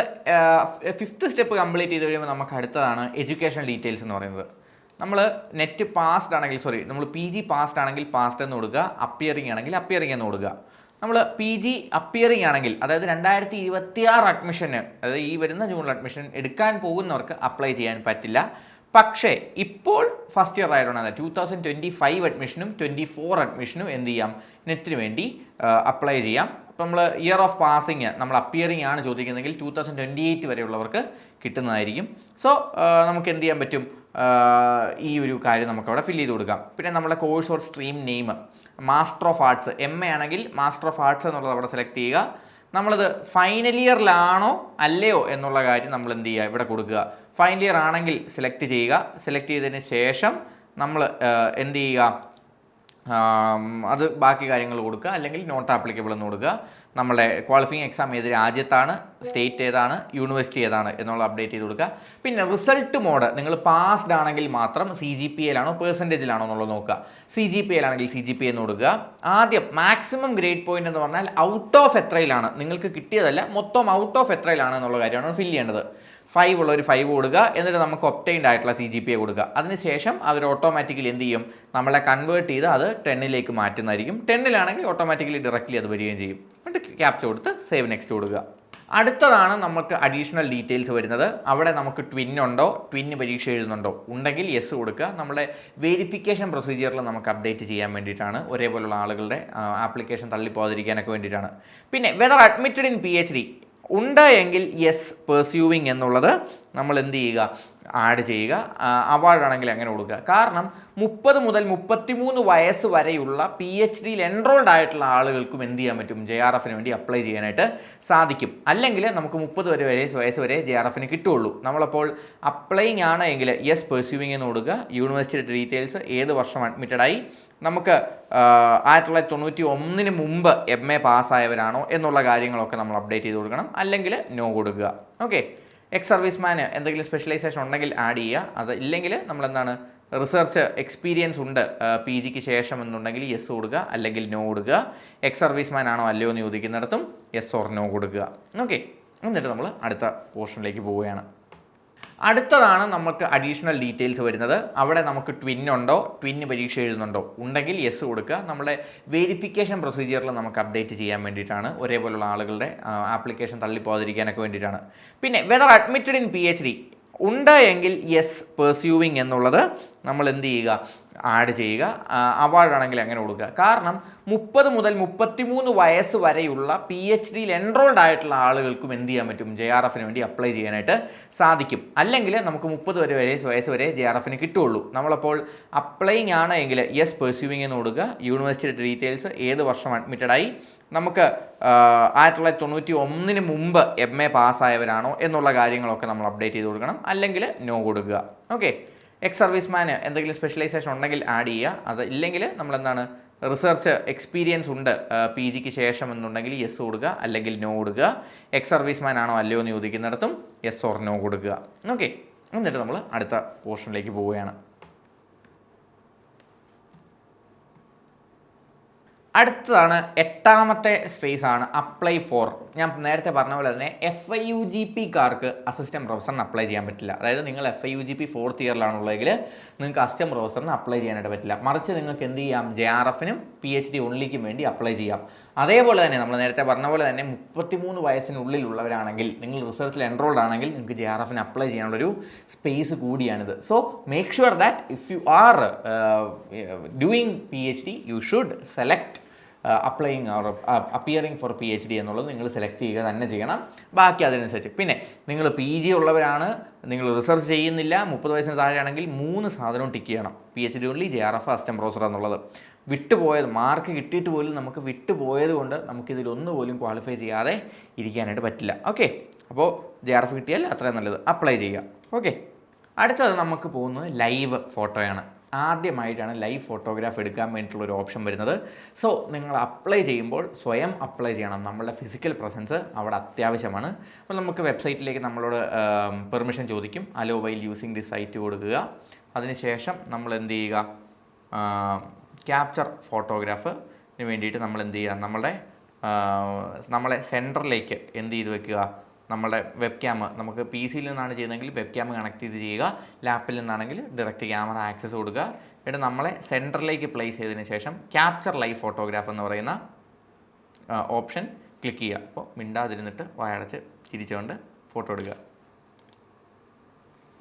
Speaker 2: 5th സ്റ്റെപ്പ് കംപ്ലീറ്റ് ചെയ്ത് കഴിയുമ്പോൾ നമുക്ക് അടുത്തതാണ് എഡ്യൂക്കേഷൻ ഡീറ്റെയിൽസ് എന്ന് പറയുന്നത്. നമ്മൾ നെറ്റ് പാസ്ഡ് ആണെങ്കിൽ നമ്മൾ PG പാസ്ഡ് ആണെങ്കിൽ പാസ്ഡ് എന്ന് കൊടുക്കുക, അപ്പിയറിംഗ് ആണെങ്കിൽ അപ്പിയറിംഗ് എന്ന് കൊടുക്കുക. നമ്മൾ PG അപ്പിയറിംഗ് ആണെങ്കിൽ, അതായത് 2026 അഡ്മിഷന്, അതായത് ഈ വരുന്ന ജൂണിൽ അഡ്മിഷൻ എടുക്കാൻ പോകുന്നവർക്ക് അപ്ലൈ ചെയ്യാൻ പറ്റില്ല. പക്ഷേ ഇപ്പോൾ ഫസ്റ്റ് ഇയർ ആയതുകൊണ്ട് 2025 അഡ്മിഷനും 24 അഡ്മിഷനും എന്ത് ചെയ്യാം, നെറ്റിന് വേണ്ടി അപ്ലൈ ചെയ്യാം. ഇപ്പോൾ നമ്മൾ ഇയർ ഓഫ് പാസിങ് നമ്മൾ അപ്പിയറിംഗ് ആണ് ചോദിക്കുന്നതെങ്കിൽ 2028 വരെയുള്ളവർക്ക് കിട്ടുന്നതായിരിക്കും. സോ നമുക്ക് എന്ത് ചെയ്യാൻ പറ്റും, ഈ ഒരു കാര്യം നമുക്കവിടെ ഫില്ല് ചെയ്ത് കൊടുക്കാം. പിന്നെ നമ്മുടെ course or stream name master of arts, MA ആണെങ്കിൽ മാസ്റ്റർ ഓഫ് ആർട്സ് എന്നുള്ളത് അവിടെ സെലക്ട് ചെയ്യുക. നമ്മളത് ഫൈനൽ ഇയറിലാണോ അല്ലയോ എന്നുള്ള കാര്യം നമ്മൾ എന്ത് ചെയ്യുക, ഇവിടെ കൊടുക്കുക. ഫൈനൽ ഇയർ ആണെങ്കിൽ സെലക്ട് ചെയ്യുക. സെലക്ട് ചെയ്തതിന് ശേഷം നമ്മൾ എന്ത് ചെയ്യുക, അത് ബാക്കി കാര്യങ്ങൾ കൊടുക്കുക, അല്ലെങ്കിൽ നോട്ട് ആപ്ലിക്കബിൾ എന്ന് കൊടുക്കുക. നമ്മളെ ക്വാളിഫയിങ് എക്സാം ഏത് രാജ്യത്താണ്, സ്റ്റേറ്റ് ഏതാണ്, യൂണിവേഴ്സിറ്റി ഏതാണ് എന്നുള്ള അപ്ഡേറ്റ് ചെയ്ത് കൊടുക്കുക. പിന്നെ റിസൾട്ട് മോഡ് നിങ്ങൾ പാസ്ഡ് ആണെങ്കിൽ മാത്രം CGPAയിലാണോ പെർസെൻറ്റേജിലാണോ എന്നുള്ളത് നോക്കുക. CGPAയിലാണെങ്കിൽ CGPA എന്ന് കൊടുക്കുക. ആദ്യം മാക്സിമം ഗ്രേഡ് പോയിന്റ് എന്ന് പറഞ്ഞാൽ ഔട്ട് ഓഫ് എത്രയിലാണ് നിങ്ങൾക്ക് കിട്ടിയതല്ല, മൊത്തം ഔട്ട് ഓഫ് എത്രയിലാണ് എന്നുള്ള കാര്യമാണ് ഫില്ല് ചെയ്യേണ്ടത്. 5 ഉള്ളൊരു 5 കൊടുക്കുക. എന്നിട്ട് നമുക്ക് ഒബ്റ്റൈൻഡ് ആയിട്ടുള്ള CGPA കൊടുക്കുക. അതിനുശേഷം അവർ ഓട്ടോമാറ്റിക്കലി എന്ത് ചെയ്യും, നമ്മളെ കൺവേർട്ട് ചെയ്ത് അത് 10ലേക്ക് മാറ്റുന്നതായിരിക്കും. 10ലാണെങ്കിൽ ഓട്ടോമാറ്റിക്കലി ഡയറക്റ്റ്ലി അത് വരികയും ചെയ്യും. എന്നിട്ട് ക്യാപ്ചർ കൊടുത്ത് സേവ് നെക്സ്റ്റ് കൊടുക്കുക. അടുത്തതാണ് നമുക്ക് അഡീഷണൽ ഡീറ്റെയിൽസ് വരുന്നത്. അവിടെ നമുക്ക് ട്വിൻ ഉണ്ടോ, ട്വിൻ പരീക്ഷ എഴുതുന്നുണ്ടോ, ഉണ്ടെങ്കിൽ യെസ് കൊടുക്കുക. നമ്മളെ വെരിഫിക്കേഷൻ പ്രൊസീജിയറിൽ നമുക്ക് അപ്ഡേറ്റ് ചെയ്യാൻ വേണ്ടിയിട്ടാണ്, ഒരേപോലുള്ള ആളുകളുടെ ആപ്ലിക്കേഷൻ തള്ളിപ്പോകാതിരിക്കാനൊക്കെ വേണ്ടിയിട്ടാണ്. പിന്നെ വെദർ അഡ്മിറ്റഡ് ഇൻ PhD ഉണ്ട് എങ്കിൽ യെസ് പെർസ്യൂവിങ് എന്നുള്ളത് നമ്മൾ എന്ത് ചെയ്യുക, ആഡ് ചെയ്യുക. അവാർഡാണെങ്കിൽ അങ്ങനെ കൊടുക്കുക. കാരണം 30 മുതൽ 33 വയസ്സ് വരെയുള്ള PhDയിൽ എൻറോൾഡ് ആയിട്ടുള്ള ആളുകൾക്കും എന്ത് ചെയ്യാൻ പറ്റും, JRFന് വേണ്ടി അപ്ലൈ ചെയ്യാനായിട്ട് സാധിക്കും. അല്ലെങ്കിൽ നമുക്ക് 30 വയസ്സ് വരെ JRFന് കിട്ടുള്ളൂ. നമ്മളപ്പോൾ അപ്ലൈയിങ് ആണ് എങ്കിൽ യെസ് പെർസ്യൂവിങ് എന്ന് കൊടുക്കുക. യൂണിവേഴ്സിറ്റി ഡീറ്റെയിൽസ്, ഏത് വർഷം അഡ്മിറ്റഡായി, നമുക്ക് 1991 മുമ്പ് MA പാസ്സായവരാണോ എന്നുള്ള കാര്യങ്ങളൊക്കെ നമ്മൾ അപ്ഡേറ്റ് ചെയ്ത് കൊടുക്കണം. അല്ലെങ്കിൽ നോ കൊടുക്കുക. ഓക്കെ. എക്സ് സർവീസ്മാന് എന്തെങ്കിലും സ്പെഷ്യലൈസേഷൻ ഉണ്ടെങ്കിൽ ആഡ് ചെയ്യുക. അത് ഇല്ലെങ്കിൽ നമ്മളെന്താണ്, റിസർച്ച് എക്സ്പീരിയൻസ് ഉണ്ട് PGക്ക് ശേഷം എന്നുണ്ടെങ്കിൽ യെസ് കൊടുക്കുക, അല്ലെങ്കിൽ നോ കൊടുക്കുക. എക്സ് സർവീസ്മാൻ ആണോ അല്ലയോ എന്ന് ചോദിക്കുന്നിടത്തും യെസ് ഓർ നോ കൊടുക്കുക. ഓക്കെ. എന്നിട്ട് നമ്മൾ അടുത്ത പോർഷനിലേക്ക് പോവുകയാണ്. അടുത്തതാണ് നമുക്ക് അഡീഷണൽ ഡീറ്റെയിൽസ് വരുന്നത്. അവിടെ നമുക്ക് ട്വിൻ ഉണ്ടോ, ട്വിൻ പരീക്ഷ എഴുതുന്നുണ്ടോ, ഉണ്ടെങ്കിൽ യെസ് കൊടുക്കുക. നമ്മളെ വെരിഫിക്കേഷൻ പ്രൊസീജിയറിൽ നമുക്ക് അപ്ഡേറ്റ് ചെയ്യാൻ വേണ്ടിയിട്ടാണ്, ഒരേപോലുള്ള ആളുകളുടെ ആപ്ലിക്കേഷൻ തള്ളിപ്പോകാതിരിക്കാനൊക്കെ വേണ്ടിയിട്ടാണ്. പിന്നെ വെദർ അഡ്മിറ്റഡ് ഇൻ PhD ഉണ്ട് എങ്കിൽ യെസ് പെർസ്യൂവിങ് എന്നുള്ളത് നമ്മൾ എന്ത് ചെയ്യുക, ആഡ് ചെയ്യുക. അവാർഡാണെങ്കിൽ അങ്ങനെ കൊടുക്കുക. കാരണം 30 മുതൽ 33 വയസ്സ് വരെയുള്ള PhDയിൽ എൻറോൾഡ് ആയിട്ടുള്ള ആളുകൾക്കും എന്ത് ചെയ്യാൻ പറ്റും, JRFന് വേണ്ടി അപ്ലൈ ചെയ്യാനായിട്ട് സാധിക്കും. അല്ലെങ്കിൽ നമുക്ക് 30 വയസ്സ് വരെ JRFന് കിട്ടുള്ളൂ. നമ്മളപ്പോൾ അപ്ലൈയിങ് ആണ് എങ്കിൽ യെസ് പെർസ്യൂവിങ് എന്ന് കൊടുക്കുക. യൂണിവേഴ്സിറ്റി ഡീറ്റെയിൽസ്, ഏത് വർഷം അഡ്മിറ്റഡായി, നമുക്ക് 1991 മുമ്പ് MA പാസ്സായവരാണോ എന്നുള്ള കാര്യങ്ങളൊക്കെ നമ്മൾ അപ്ഡേറ്റ് ചെയ്ത് കൊടുക്കണം. അല്ലെങ്കിൽ നോ കൊടുക്കുക. ഓക്കെ. എക്സ് സർവീസ്മാന് എന്തെങ്കിലും സ്പെഷ്യലൈസേഷൻ ഉണ്ടെങ്കിൽ ആഡ് ചെയ്യുക. അത് ഇല്ലെങ്കിൽ നമ്മളെന്താണ്, റിസർച്ച് എക്സ്പീരിയൻസ് ഉണ്ട് PGക്ക് ശേഷം എന്നുണ്ടെങ്കിൽ യെസ് കൊടുക്കുക, അല്ലെങ്കിൽ നോ കൊടുക്കുക. എക്സ് സർവീസ്മാൻ ആണോ അല്ലയോ എന്ന് ചോദിക്കുന്നിടത്തും യെസ് ഓർ നോ കൊടുക്കുക. ഓക്കെ. എന്നിട്ട് നമ്മൾ അടുത്ത പോർഷനിലേക്ക് പോവുകയാണ്. അടുത്തതാണ് 8ാമത്തെ സ്പേസ് ആണ് അപ്ലൈ ഫോർ. ഞാൻ നേരത്തെ പറഞ്ഞ പോലെ തന്നെ FIUGPക്കാർക്ക് അസിസ്റ്റന്റ് പ്രൊഫസറിന് അപ്ലൈ ചെയ്യാൻ പറ്റില്ല. അതായത് നിങ്ങൾ FIUGP 4th ഇയറിലാണുള്ളതെങ്കിൽ നിങ്ങൾക്ക് അസിസ്റ്റന്റ് പ്രൊഫസറിന് അപ്ലൈ ചെയ്യാനായിട്ട് പറ്റില്ല. മറിച്ച് നിങ്ങൾക്ക് എന്ത് ചെയ്യാം, JRFനും PhD ഓൺലിക്കും വേണ്ടി അപ്ലൈ ചെയ്യാം. അതേപോലെ തന്നെ നമ്മൾ നേരത്തെ പറഞ്ഞ പോലെ തന്നെ 33 വയസ്സിനുള്ളിലുള്ളവരാണെങ്കിൽ, നിങ്ങൾ റിസർച്ചിൽ എൻറോൾഡ് ആണെങ്കിൽ നിങ്ങൾക്ക് JRFന് അപ്ലൈ ചെയ്യാനുള്ളൊരു സ്പേസ് കൂടിയാണിത്. So make sure that if you are doing PhD you should select applying or appearing four PhD എന്നുള്ളത് നിങ്ങൾ സെലക്ട് ചെയ്യുക തന്നെ ചെയ്യണം. ബാക്കി അതിനനുസരിച്ച്. പിന്നെ നിങ്ങൾ PG ഉള്ളവരാണ്, നിങ്ങൾ റിസർച്ച് ചെയ്യുന്നില്ല, 30 വയസ്സിന് താഴെയാണെങ്കിൽ 3 സാധനവും ടിക്ക് ചെയ്യണം. PhD only, JRF, assistant professor എന്നുള്ളത്. വിട്ടുപോയത്, മാർക്ക് കിട്ടിയിട്ട് പോലും നമുക്ക് വിട്ടുപോയത് കൊണ്ട് നമുക്കിതിലൊന്നു പോലും ക്വാളിഫൈ ചെയ്യാതെ ഇരിക്കാനായിട്ട് പറ്റില്ല. ഓക്കെ. അപ്പോൾ JRF കിട്ടിയാൽ അത്രയും നല്ലത്, അപ്ലൈ ചെയ്യുക. ഓക്കെ. അടുത്തത് നമുക്ക് പോകുന്നത് ലൈവ് ഫോട്ടോയാണ്. ആദ്യമായിട്ടാണ് ലൈവ് ഫോട്ടോഗ്രാഫ് എടുക്കാൻ വേണ്ടിയിട്ടുള്ളൊരു ഓപ്ഷൻ വരുന്നത്. സോ നിങ്ങൾ അപ്ലൈ ചെയ്യുമ്പോൾ സ്വയം അപ്ലൈ ചെയ്യണം. നമ്മളുടെ ഫിസിക്കൽ പ്രസൻസ് അവിടെ അത്യാവശ്യമാണ്. അപ്പോൾ നമുക്ക് വെബ്സൈറ്റിലേക്ക് നമ്മളോട് പെർമിഷൻ ചോദിക്കും. Allow while using the site കൊടുക്കുക. അതിനുശേഷം നമ്മൾ എന്ത് ചെയ്യുക, ക്യാപ്ചർ ഫോട്ടോഗ്രാഫിന് വേണ്ടിയിട്ട് നമ്മൾ എന്ത് ചെയ്യുക, നമ്മളെ സെൻറ്ററിലേക്ക് എന്ത് ചെയ്ത് വെക്കുക, നമ്മുടെ വെബ് ക്യാം, നമുക്ക് PC-യിൽ നിന്നാണ് ചെയ്യുന്നതെങ്കിൽ വെബ് ക്യാം കണക്ട് ചെയ്ത് ചെയ്യുക. ലാപ്പിൽ നിന്നാണെങ്കിൽ ഡയറക്റ്റ് ക്യാമറ ആക്സസ് കൊടുക്കുക. എന്നിട്ട് നമ്മളെ സെൻറ്ററിലേക്ക് പ്ലേസ് ചെയ്തതിന് ശേഷം ക്യാപ്ചർ ലൈവ് ഫോട്ടോഗ്രാഫ് എന്ന് പറയുന്ന ഓപ്ഷൻ ക്ലിക്ക് ചെയ്യുക. അപ്പോൾ മിണ്ടാതിരുന്നിട്ട് വായടച്ച് ചിരിച്ചുകൊണ്ട് ഫോട്ടോ എടുക്കുക.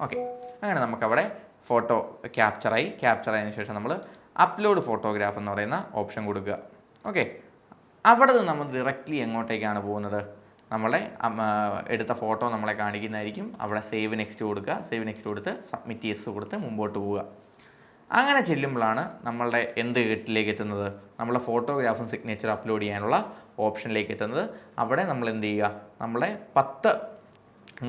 Speaker 2: ഓക്കെ. അങ്ങനെ നമുക്കവിടെ ഫോട്ടോ ക്യാപ്ചറായതിനു ശേഷം നമ്മൾ അപ്ലോഡ് ഫോട്ടോഗ്രാഫ് എന്ന് പറയുന്ന ഓപ്ഷൻ കൊടുക്കുക. ഓക്കെ. അവിടെ നിന്ന് നമ്മൾ ഡയറക്റ്റ്ലി എങ്ങോട്ടേക്കാണ് പോകുന്നത്? നമ്മളെ എടുത്ത ഫോട്ടോ നമ്മളെ കാണിക്കുന്നതായിരിക്കും. അവിടെ സേവ് നെക്സ്റ്റ് കൊടുക്കുക. സേവ് നെക്സ്റ്റ് കൊടുത്ത് സബ്മിറ്റ് യെസ് കൊടുത്ത് മുമ്പോട്ട് പോവുക. അങ്ങനെ ചെല്ലുമ്പോഴാണ് നമ്മളുടെ എന്ത് ഗേറ്റിലേക്ക് എത്തുന്നത്? നമ്മളെ ഫോട്ടോഗ്രാഫും സിഗ്നേച്ചർ അപ്ലോഡ് ചെയ്യാനുള്ള ഓപ്ഷനിലേക്ക് എത്തുന്നത്. അവിടെ നമ്മൾ എന്ത് ചെയ്യുക? നമ്മളെ 10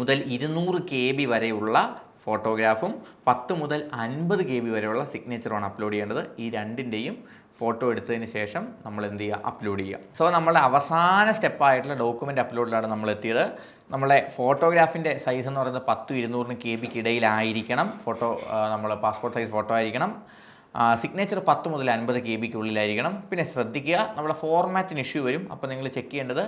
Speaker 2: മുതൽ 200 KB വരെയുള്ള ഫോട്ടോഗ്രാഫും 10 മുതൽ 50 KB വരെയുള്ള സിഗ്നേച്ചറുമാണ് അപ്ലോഡ് ചെയ്യേണ്ടത്. ഈ രണ്ടിൻ്റെയും ഫോട്ടോ എടുത്തതിന് ശേഷം നമ്മൾ എന്ത് ചെയ്യുക? അപ്ലോഡ് ചെയ്യുക. സോ നമ്മുടെ അവസാന സ്റ്റെപ്പായിട്ടുള്ള ഡോക്യുമെൻ്റ് അപ്ലോഡിലാണ് നമ്മൾ എത്തിയത്. നമ്മളെ ഫോട്ടോഗ്രാഫിൻ്റെ സൈസ് എന്ന് പറയുന്നത് 10-200 KB ഇടയിലായിരിക്കണം. നമ്മൾ പാസ്പോർട്ട് സൈസ് ഫോട്ടോ ആയിരിക്കണം. സിഗ്നേച്ചർ 10 മുതൽ 50 KB പിന്നെ ശ്രദ്ധിക്കുക, നമ്മുടെ ഫോർമാറ്റിന് ഇഷ്യൂ വരും. അപ്പോൾ നിങ്ങൾ ചെക്ക് ചെയ്യേണ്ടത്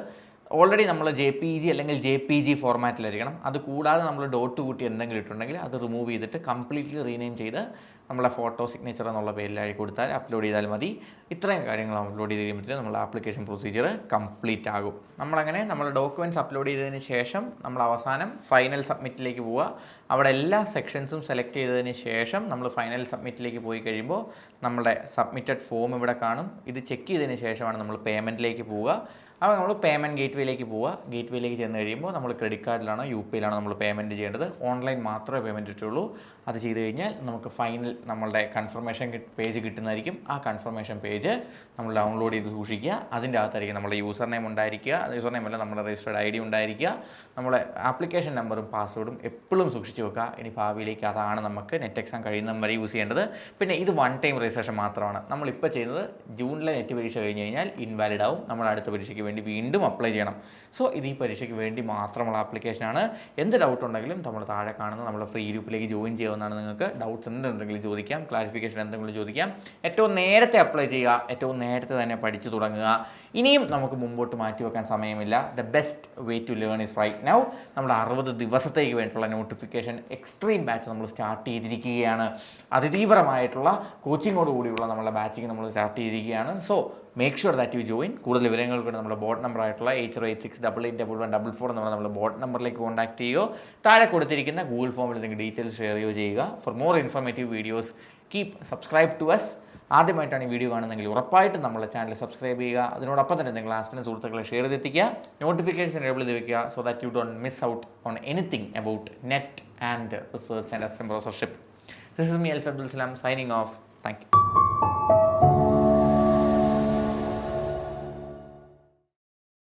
Speaker 2: ഓൾറെഡി നമ്മൾ JPG അല്ലെങ്കിൽ JPG ഫോർമാറ്റിലായിരിക്കണം. അത് കൂടാതെ നമ്മൾ ഡോട്ട് കൂട്ടി എന്തെങ്കിലും ഇട്ടുണ്ടെങ്കിൽ അത് റിമൂവ് ചെയ്തിട്ട് കംപ്ലീറ്റ്ലി റീനെയിം ചെയ്ത് നമ്മളെ ഫോട്ടോ സിഗ്നേച്ചർ എന്നുള്ള പേരിലായി കൊടുത്താൽ അപ്ലോഡ് ചെയ്താൽ മതി. ഇത്രയും കാര്യങ്ങൾ അപ്ലോഡ് ചെയ്ത് കഴിയുമ്പോഴത്തേക്കും നമ്മൾ ആപ്ലിക്കേഷൻ പ്രൊസീജിയർ കംപ്ലീറ്റ് ആകും. നമ്മളങ്ങനെ നമ്മൾ ഡോക്യുമെൻറ്റ്സ് അപ്ലോഡ് ചെയ്തതിന് ശേഷം നമ്മൾ അവസാനം ഫൈനൽ സബ്മിറ്റിലേക്ക് പോവുക. അവിടെ എല്ലാ സെക്ഷൻസും സെലക്ട് ചെയ്തതിന് ശേഷം നമ്മൾ ഫൈനൽ സബ്മിറ്റിലേക്ക് പോയി കഴിയുമ്പോൾ നമ്മുടെ സബ്മിറ്റഡ് ഫോം ഇവിടെ കാണും. ഇത് ചെക്ക് ചെയ്തതിന് ശേഷമാണ് നമ്മൾ പേയ്മെൻറ്റിലേക്ക് പോവുക. അപ്പോൾ നമ്മൾ പേയ്മെൻറ്റ് ഗേറ്റ്വേയിലേക്ക് പോവുക. ഗേറ്റ്വേയിലേക്ക് ചെന്ന് കഴിയുമ്പോൾ നമ്മൾ ക്രെഡിറ്റ് കാർഡിലാണോ UPIയിലാണോ നമ്മൾ പേയ്മെൻറ്റ് ചെയ്യേണ്ടത്. ഓൺലൈൻ മാത്രമേ പേയ്മെൻറ്റ് കിട്ടുള്ളൂ. അത് ചെയ്ത് കഴിഞ്ഞാൽ നമുക്ക് ഫൈനൽ നമ്മളുടെ കൺഫർമേഷൻ പേജ് കിട്ടുന്നതായിരിക്കും. ആ കൺഫർമേഷൻ പേജ് നമ്മൾ ഡൗൺലോഡ് ചെയ്ത് സൂക്ഷിക്കുക. അതിൻ്റെ അകത്തായിരിക്കും നമ്മുടെ യൂസർ നെയിം ഉണ്ടായിരിക്കുക. യൂസർ നെയിം അല്ല, നമ്മുടെ രജിസ്റ്റേർഡ് ID ഉണ്ടായിരിക്കുക. നമ്മുടെ ആപ്ലിക്കേഷൻ നമ്പറും പാസ്വേഡും എപ്പോഴും സൂക്ഷിച്ച് വെക്കുക. ഇനി ഭാവിയിലേക്ക് അതാണ് നമുക്ക് നെറ്റ് എക്സാം കഴിയുന്ന വരെ യൂസ് ചെയ്യേണ്ടത്. പിന്നെ ഇത് 1 ടൈം രജിസ്ട്രേഷൻ മാത്രമാണ്. നമ്മളിപ്പോൾ ചെയ്യുന്നത് ജൂണിലെ നെറ്റ് പരീക്ഷ കഴിഞ്ഞ് കഴിഞ്ഞാൽ ഇൻവാലിഡ് ആവും. നമ്മൾ അടുത്ത പരീക്ഷയ്ക്ക് വേണ്ടി വീണ്ടും അപ്ലൈ ചെയ്യണം. സോ ഇത് ഈ പരീക്ഷയ്ക്ക് വേണ്ടി മാത്രമുള്ള ആപ്ലിക്കേഷനാണ്. എന്ത് ഡൗട്ട് ഉണ്ടെങ്കിലും നമ്മൾ താഴെ കാണുന്ന നമ്മുടെ ഫ്രീ ഗ്രൂപ്പിലേക്ക് ജോയിൻ ചെയ്യാവുന്നതാണ്. നിങ്ങൾക്ക് ഡൗട്ട്സ് എന്തുണ്ടെങ്കിലും ചോദിക്കാം, ക്ലാരിഫിക്കേഷൻ എന്തെങ്കിലും ചോദിക്കാം. ഏറ്റവും നേരത്തെ അപ്ലൈ ചെയ്യുക, ഏറ്റവും നേരത്തെ തന്നെ പഠിച്ചു തുടങ്ങുക. ഇനിയും നമുക്ക് മുമ്പോട്ട് മാറ്റി വെക്കാൻ സമയമില്ല. The best way to learn is right now. നമ്മുടെ 60 ദിവസത്തേക്ക് വേണ്ടിയിട്ടുള്ള നോട്ടിഫിക്കേഷൻ എക്സ്ട്രീം ബാച്ച് നമ്മൾ സ്റ്റാർട്ട് ചെയ്തിരിക്കുകയാണ്. അതിതീവ്രമായിട്ടുള്ള കോച്ചിങ്ങോട് കൂടിയുള്ള നമ്മുടെ ബാച്ചിങ് നമ്മൾ സ്റ്റാർട്ട് ചെയ്തിരിക്കുകയാണ്. So make sure that you join. കൂടുതൽ വിവരങ്ങൾക്ക് വേണ്ടി നമ്മുടെ ബോട്ട് നമ്പർ ആയിട്ടുള്ള 8086881144 എന്നുള്ള നമ്മുടെ ബോട്ട് നമ്പറിലേക്ക് കോൺടാക്ട് ചെയ്യുകയോ താഴെ കൊടുത്തിരിക്കുന്ന ഗൂഗിൾ ഫോമിൽ നിങ്ങൾക്ക് ഡീറ്റെയിൽസ് ഷെയർ ചെയ്യുകയോ ചെയ്യുക. For more informative videos keep subscribe to us. ആദ്യമായിട്ടാണ് ഈ വീഡിയോ കാണുന്നതെങ്കിൽ ഉറപ്പായിട്ടും നമ്മുടെ ചാനൽ സബ്സ്ക്രൈബ് ചെയ്യുക. അതിനോടൊപ്പം തന്നെ നിങ്ങൾ ആസ്പിരൻറ്റ് സുഹൃത്തുക്കളെ ഷെയർ ചെയ്തെത്തിക്കുക. നോട്ടിഫിക്കേഷൻ എനേബിൾ ചെയ്ത് വെക്കുക. So that you don't miss out on anything about net and research and assistant professorship. This is me, Alf Abdul Salam, signing off. Thank you.